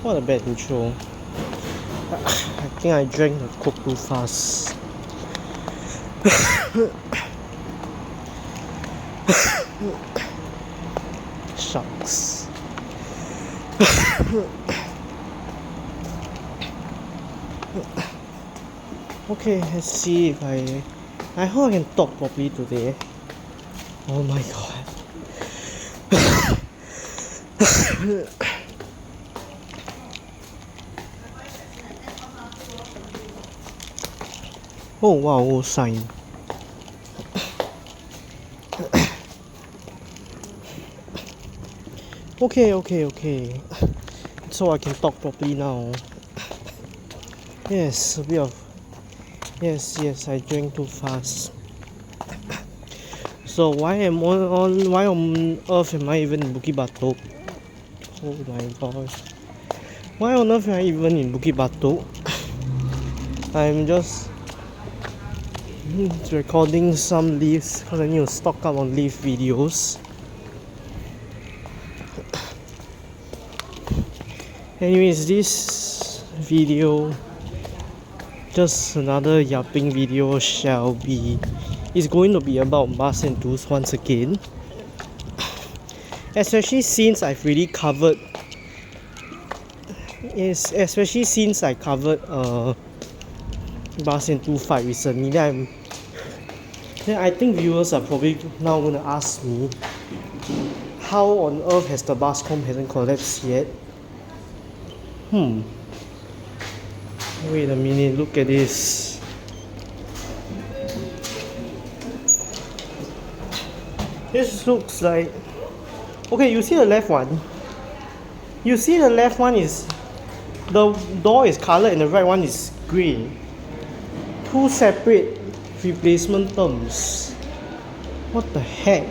What a bad intro. I think I drank the Coke too fast. Shucks. Okay, let's see if I hope I can talk properly today. Oh my god. Oh wow, old sign. Okay. So I can talk properly now. Yes, a bit of. Yes, I drank too fast. So why on earth am I even in Bukit Batok? Oh my gosh. Why on earth am I even in Bukit Batok? I'm just recording some leaves because I need to stock up on leaf videos. Anyways, this video, just another yapping video, is going to be about bus and tours once again. Especially since I covered bus and tour fight recently. Then I think viewers are probably now going to ask me, how on earth has the Bascom hasn't collapsed yet? Wait a minute, look at this. This looks like... Okay, you see the left one? You see the left one is... The door is colored and the right one is grey. Two separate replacement terms. What the heck?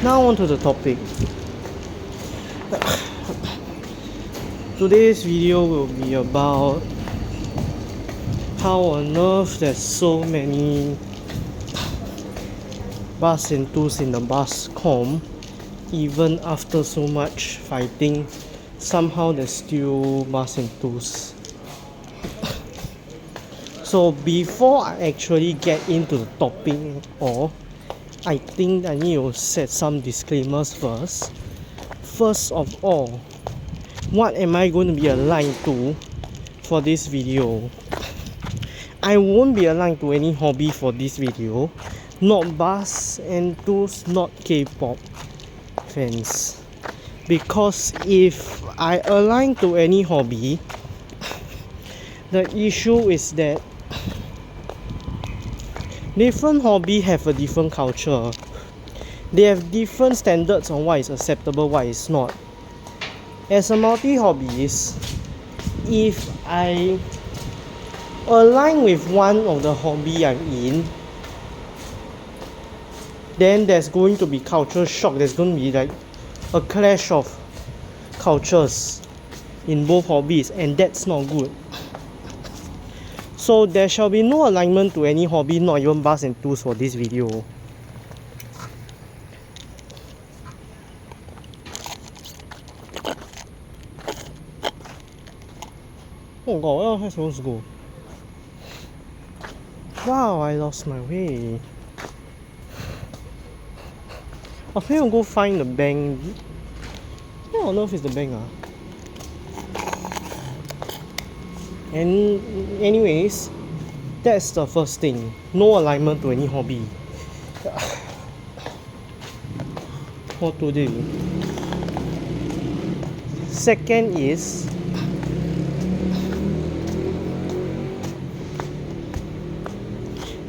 Now on to the topic. Today's video will be about how on earth there's so many bus and tours in the Bascom. Even after so much fighting, somehow there's still bus and tours. So before I actually get into the topic I think I need to set some disclaimers first. First of all, what am I going to be aligned to for this video? I won't be aligned to any hobby for this video. Not bus and tours, not K-pop fans. Because if I align to any hobby, the issue is that different hobby have a different culture. They have different standards on what is acceptable, what is not. As a multi-hobbyist, if I align with one of the hobby I'm in, then there's going to be culture shock. There's going to be like a clash of cultures in both hobbies, and that's not good. So there shall be no alignment to any hobby, not even bus and tours for this video. Oh god, where am I supposed to go? Wow, I lost my way. I was going to go find the bank. I don't know if it's the bank. And anyways, that's the first thing. No alignment to any hobby. What to do? Second is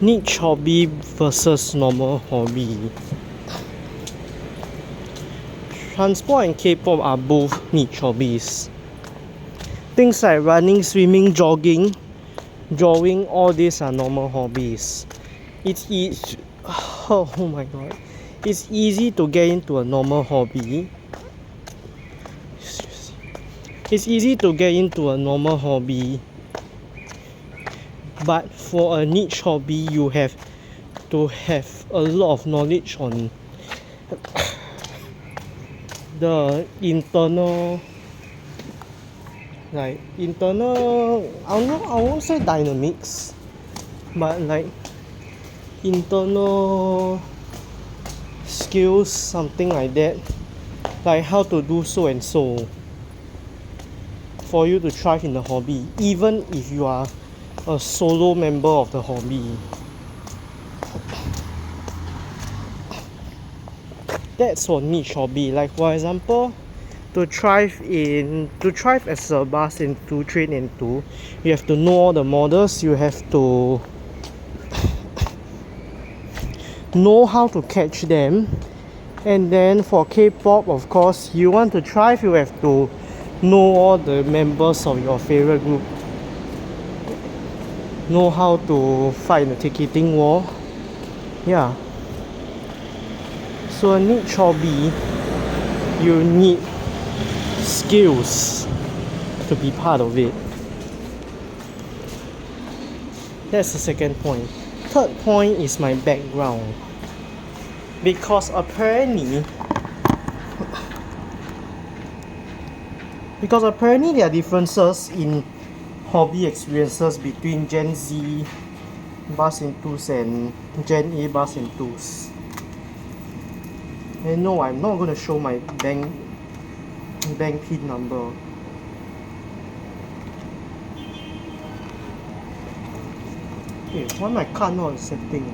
niche hobby versus normal hobby. Transport and K-pop are both niche hobbies. Things like running, swimming, jogging, drawing, all these are normal hobbies. Oh my god. It's easy to get into a normal hobby. But for a niche hobby, you have to have a lot of knowledge on the internal, like internal, I won't say dynamics, but like internal skills, something like that, like how to do so and so for you to thrive in the hobby, even if you are a solo member of the hobby. That's for niche hobby. Like for example, to thrive as a bass in 2, train in 2, you have to know all the models, you have to know how to catch them. And then for K-pop, of course, you want to thrive, you have to know all the members of your favorite group, know how to fight in the ticketing war. Yeah. So a niche hobby, you need skills to be part of it. That's the second point. Third point is my background. Because apparently there are differences in hobby experiences between Gen Z bass enthus and Gen A bass enthus. And no, I'm not going to show my bank pin number. Okay, why my card not accepting?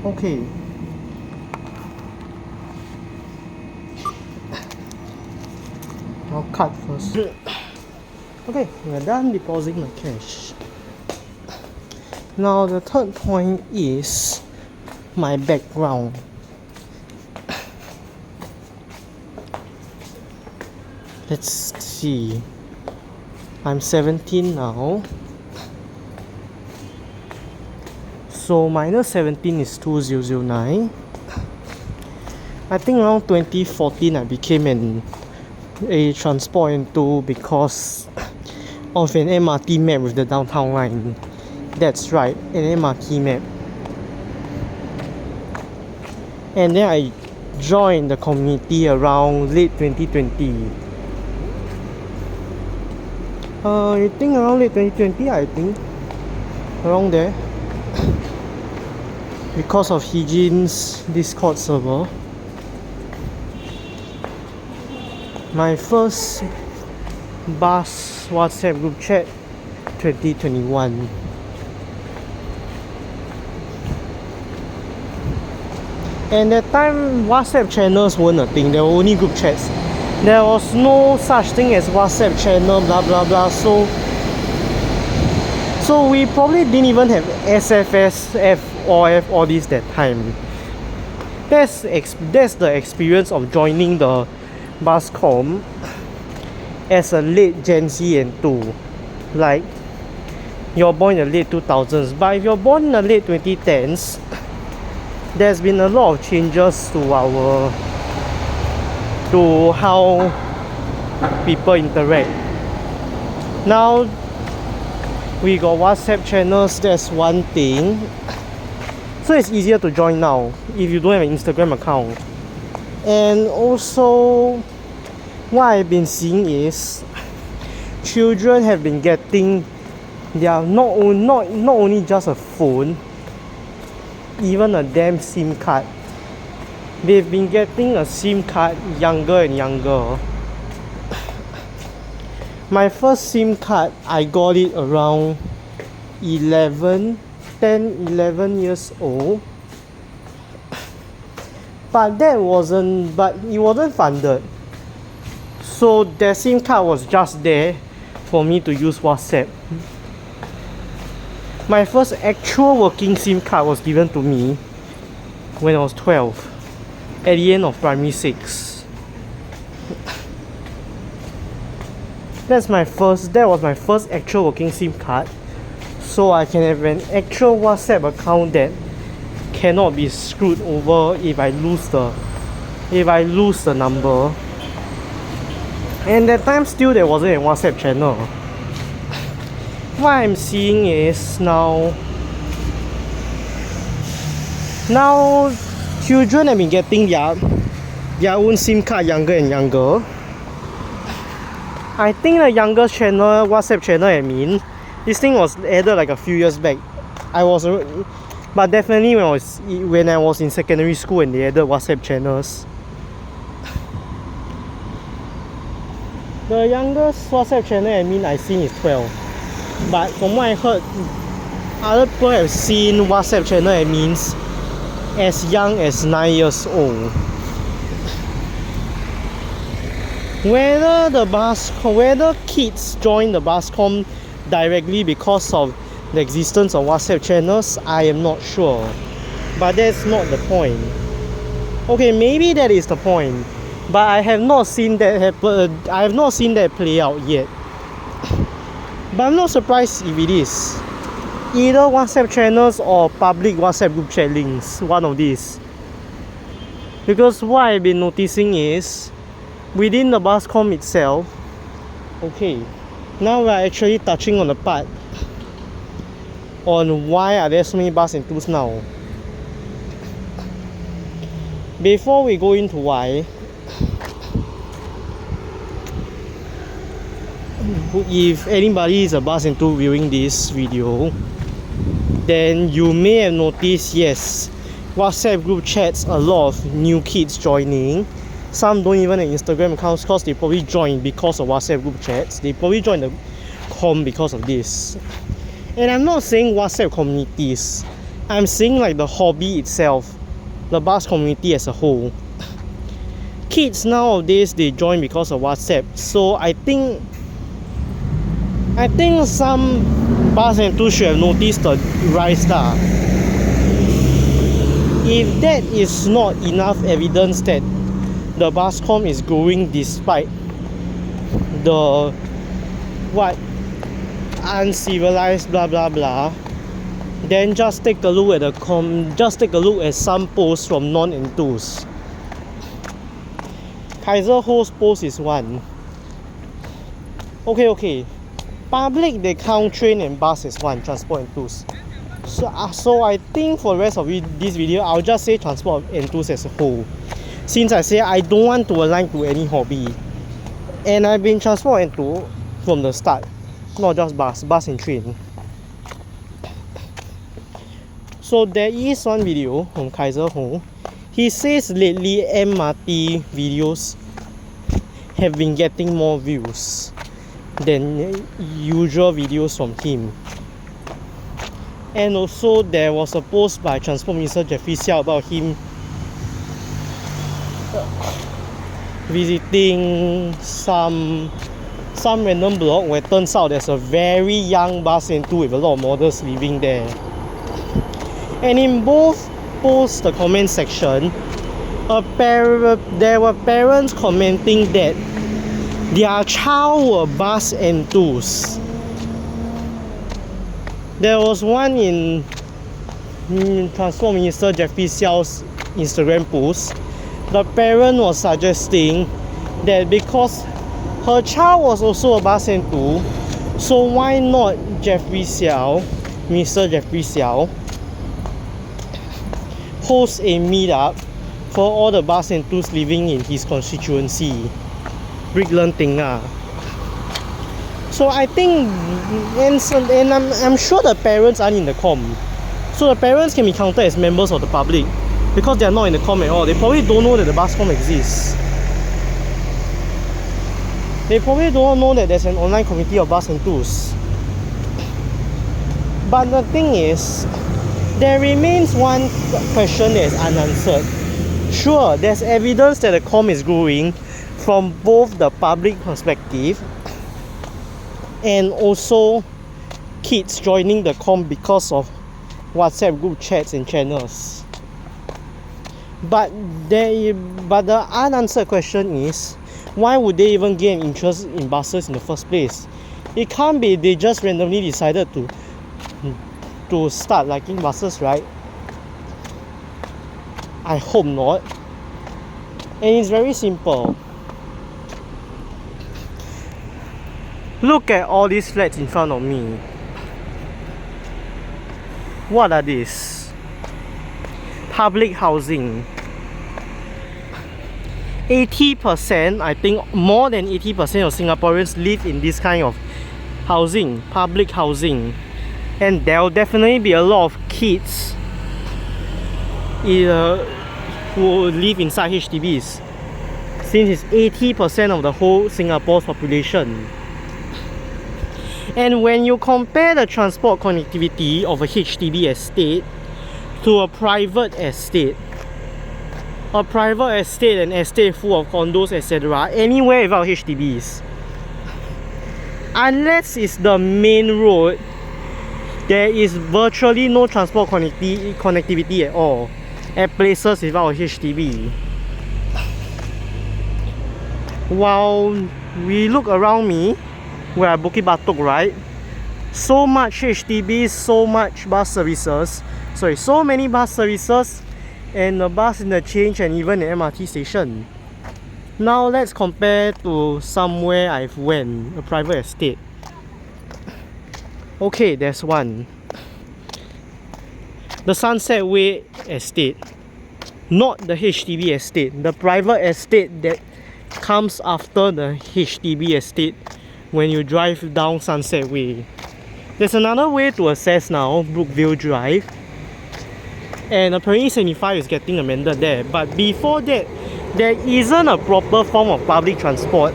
Okay. I'll cut first. Okay, we're done depositing my cash. Now the third point is my background. Let's see. I'm 17 now. So minus 17 is 2009. I think around 2014 I became a transport into because of an MRT map with the downtown line. That's right, an MRT map. And then I joined the community around late 2020. I think around late 2020, I think. Around there. Because of Hijin's Discord server. My first bass WhatsApp group chat 2021. And that time WhatsApp channels weren't a thing, there were only group chats. There was no such thing as WhatsApp channel, blah blah blah. So we probably didn't even have SFS, F or F all this that time. That's the experience of joining the Basscom as a late Gen Z and 2. Like, you're born in the late 2000s, but if you're born in the late 2010s, there's been a lot of changes to how people interact. Now we got WhatsApp channels, that's one thing. So it's easier to join now if you don't have an Instagram account. And also what I've been seeing is children have been getting their not only just a phone, even a damn SIM card. They've been getting a SIM card younger and younger. My first SIM card, I got it around 11 years old. But it wasn't funded. So that SIM card was just there for me to use WhatsApp. My first actual working SIM card was given to me when I was 12, at the end of primary 6. That was my first actual working SIM card. So I can have an actual WhatsApp account that cannot be screwed over if I lose the number. And that time still there wasn't a WhatsApp channel. What I'm seeing is now children have been getting their own SIM card younger and younger. I think the youngest channel, WhatsApp channel this thing was added like a few years back. But definitely when I was in secondary school and they added WhatsApp channels. The youngest WhatsApp channel I've seen is 12. But from what I heard, other people have seen WhatsApp channel as young as 9 years old. Whether kids join the Bascom directly because of the existence of WhatsApp channels, I am not sure. But that's not the point. Okay, maybe that is the point. But I have not seen that happen. I have not seen that play out yet. But I'm not surprised if it is. Either WhatsApp channels or public WhatsApp group chat links, one of these. Because what I've been noticing is, within the Bascom itself, okay, now we're actually touching on the part on why are there so many bus and tools now. Before we go into why, if anybody is a bus and tool viewing this video, then you may have noticed, yes, WhatsApp group chats, a lot of new kids joining. Some don't even have Instagram accounts because they probably joined because of WhatsApp group chats. They probably joined the com because of this. And I'm not saying WhatsApp communities. I'm saying like the hobby itself, the bus community as a whole. Kids nowadays, they join because of WhatsApp. So I think some bus and tool should have noticed the rise there. If that is not enough evidence that the Bascom is growing despite the uncivilized blah blah blah, then just take a look at some posts from non-enthus. Kaiser Ho's post is one. Okay. Public, they count train and bus as one, transport and tools. So I think for the rest of this video, I'll just say transport and tools as a whole. Since I say I don't want to align to any hobby. And I've been transport and tool from the start. Not just bus and train. So there is one video from Kaiser Ho. He says lately MRT videos have been getting more views than usual videos from him. And also there was a post by Transport Minister Jeffrey Xiao about him visiting some random block where it turns out there's a very young bus and tool with a lot of models living there. And in both posts, the comment section, there were parents commenting that their child were bus and tools. There was one in Transport Minister Jeffrey Xiao's Instagram post. The parent was suggesting that because her child was also a bus and tool, so why not Minister Jeffrey Xiao, host a meetup for all the bus and tools living in his constituency. Brickland thing. So I think, and I'm sure the parents aren't in the com. So the parents can be counted as members of the public because they are not in the com at all. They probably don't know that the Bascom exists. They probably don't know that there's an online community of bus and tools. But the thing is, there remains one question that is unanswered. Sure, there's evidence that the com is growing from both the public perspective and also kids joining the com because of WhatsApp group chats and channels. But the unanswered question is, why would they even gain interest in buses in the first place? It can't be they just randomly decided to start liking buses, right? I hope not. And it's very simple. Look at all these flats in front of me. What are these? Public housing. 80%, I think more than 80% of Singaporeans live in this kind of housing, public housing. And there will definitely be a lot of kids who live inside HDBs, since it's 80% of the whole Singapore's population. And when you compare the transport connectivity of a HDB estate to a private estate, an estate full of condos, etc., anywhere without HDBs, unless it's the main road, there is virtually no transport connectivity at all at places without a HDB. While we look around me, we're at Bukit Batok, right? So much HDBs, so much bus services. Sorry, so many bus services and a bus interchange and even an MRT station. Now let's compare to somewhere I've went, a private estate. Okay, there's one. The Sunset Way estate. Not the HDB estate, the private estate that comes after the HDB estate when you drive down Sunset Way. There's another way to access now, Brookville Drive. And apparently 75 is getting amended there. But before that, there isn't a proper form of public transport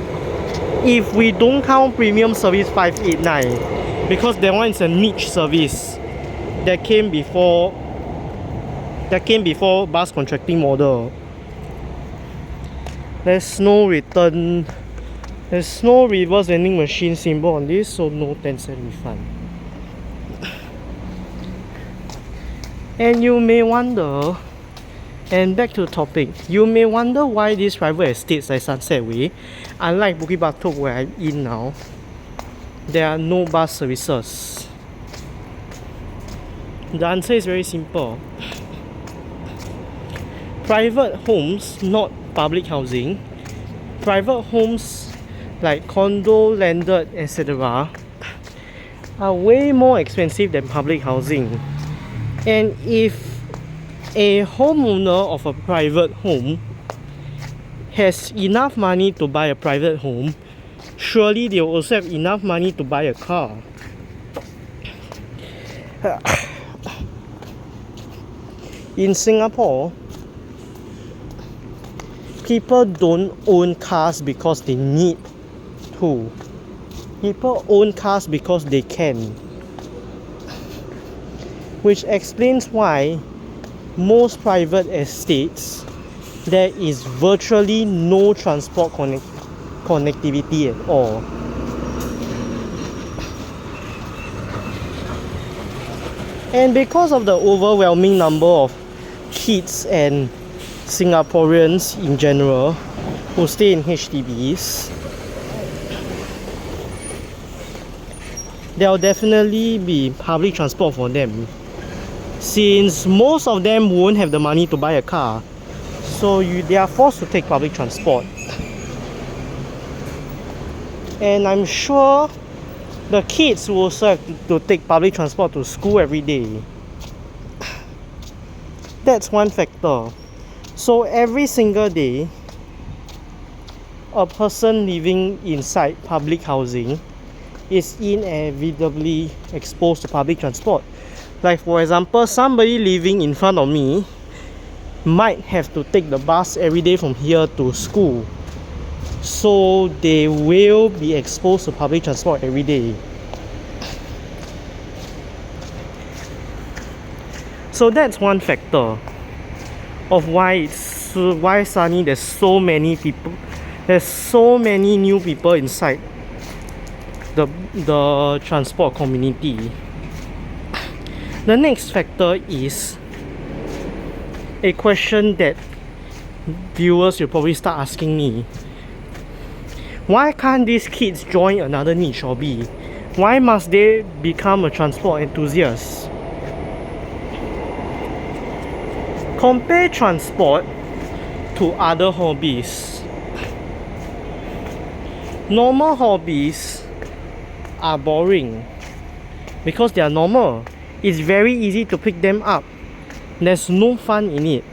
if we don't count Premium Service 589, because that one is a niche service that came before bus contracting model. There's no return, there's no reverse vending machine symbol on this, so no 10-cent refund. And you may wonder, and back to the topic, you may wonder why these private estates like Sunset Way, unlike Bukit Batok where I'm in now, there are no bus services. The answer is very simple. Private homes, not public housing, private homes like condo, landed, etc., are way more expensive than public housing. And if a homeowner of a private home has enough money to buy a private home, surely they will also have enough money to buy a car. In Singapore, people don't own cars because they need to. People own cars because they can. Which explains why most private estates, there is virtually no transport connectivity at all. And because of the overwhelming number of kids and Singaporeans in general who stay in HDBs, there will definitely be public transport for them, since most of them won't have the money to buy a car, so they are forced to take public transport. And I'm sure the kids will also have to take public transport to school every day. That's one factor. So every single day, a person living inside public housing is inevitably exposed to public transport. Like for example, somebody living in front of me might have to take the bus every day from here to school, so they will be exposed to public transport every day. So that's one factor of why suddenly there's so many new people inside the transport community. The next factor is a question that viewers will probably start asking me. Why can't these kids join another niche hobby? Why must they become a transport enthusiast? Compare transport to other hobbies. Normal hobbies are boring because they are normal. It's very easy to pick them up. There's no fun in it.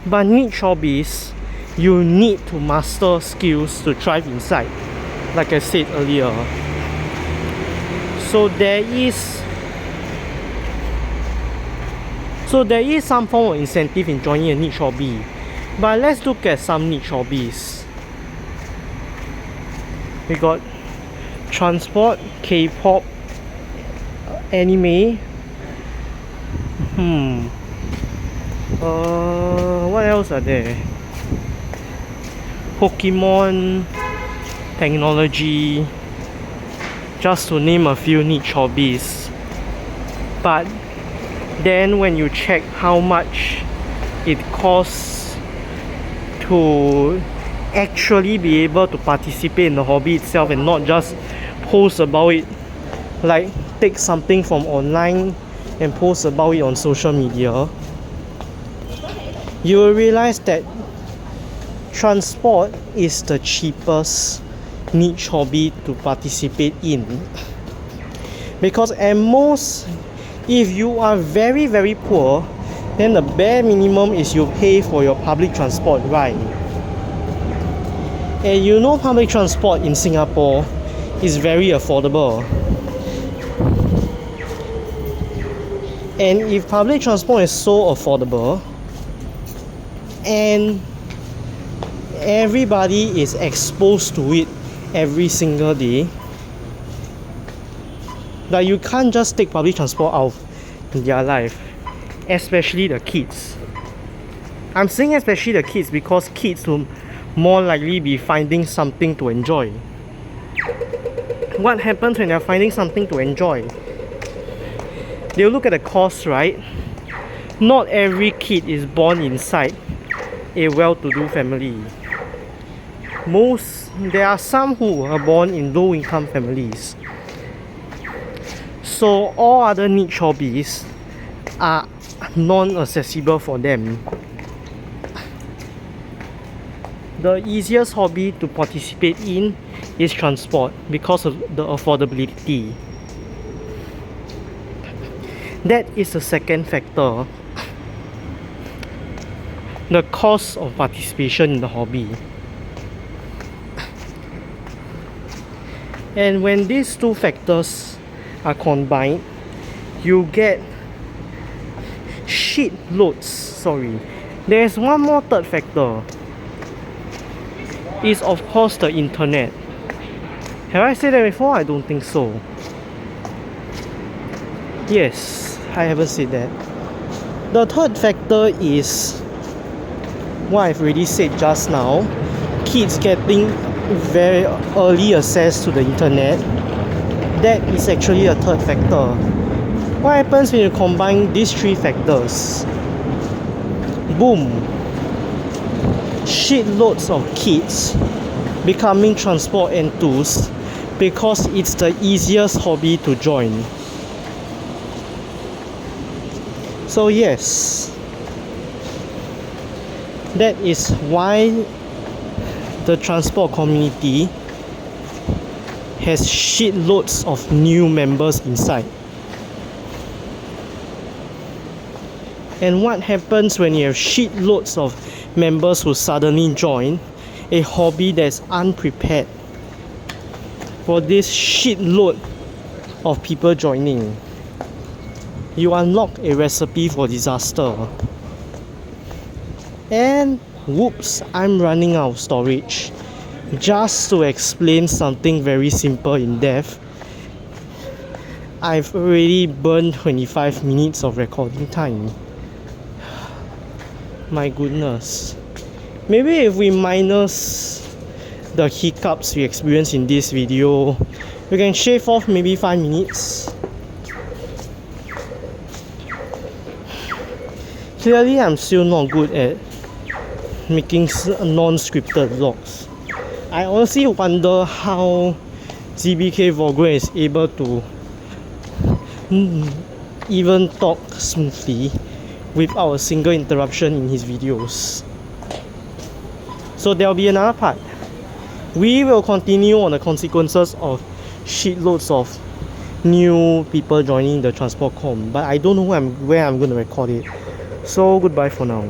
But niche hobbies, you need to master skills to thrive inside, like I said earlier. So there is some form of incentive in joining a niche hobby. But let's look at some niche hobbies. We got transport, K-pop, anime. What else are there? Pokemon, technology, just to name a few niche hobbies. But then when you check how much it costs to actually be able to participate in the hobby itself and not just post about it, like take something from online and post about it on social media, you will realize that transport is the cheapest niche hobby to participate in. Because at most, if you are very very poor, then the bare minimum is you pay for your public transport ride. And you know public transport in Singapore is very affordable. And if public transport is so affordable and everybody is exposed to it every single day, that you can't just take public transport out of their life, especially the kids. I'm saying especially the kids because kids will more likely be finding something to enjoy. What happens when they're finding something to enjoy? They'll look at the cost, right? Not every kid is born inside a well-to-do family. There are some who are born in low-income families. So all other niche hobbies are non-accessible for them. The easiest hobby to participate in is transport because of the affordability. That is the second factor. The cost of participation in the hobby. And when these two factors are combined, you get There's one more third factor. Is of course the internet. Have I said that before? I don't think so. Yes, I haven't said that. The third factor is what I've already said just now. Kids getting very early access to the internet. That is actually a third factor. What happens when you combine these three factors? Boom! Shitloads of kids becoming transport enthusiasts because it's the easiest hobby to join. So yes, that is why the transport community has shitloads of new members inside. And what happens when you have shitloads of members who suddenly join a hobby that's unprepared for this shitload of people joining? You unlock a recipe for disaster. And whoops, I'm running out of storage. Just to explain something very simple in depth, I've already burned 25 minutes of recording time. My goodness. Maybe if we minus the hiccups we experienced in this video, we can shave off maybe 5 minutes. Clearly, I'm still not good at making non-scripted vlogs. I honestly wonder how ZBK Vlogger is able to even talk smoothly without a single interruption in his videos. So there'll be another part. We will continue on the consequences of shitloads of new people joining the transport com, but I don't know where I'm going to record it. So goodbye for now.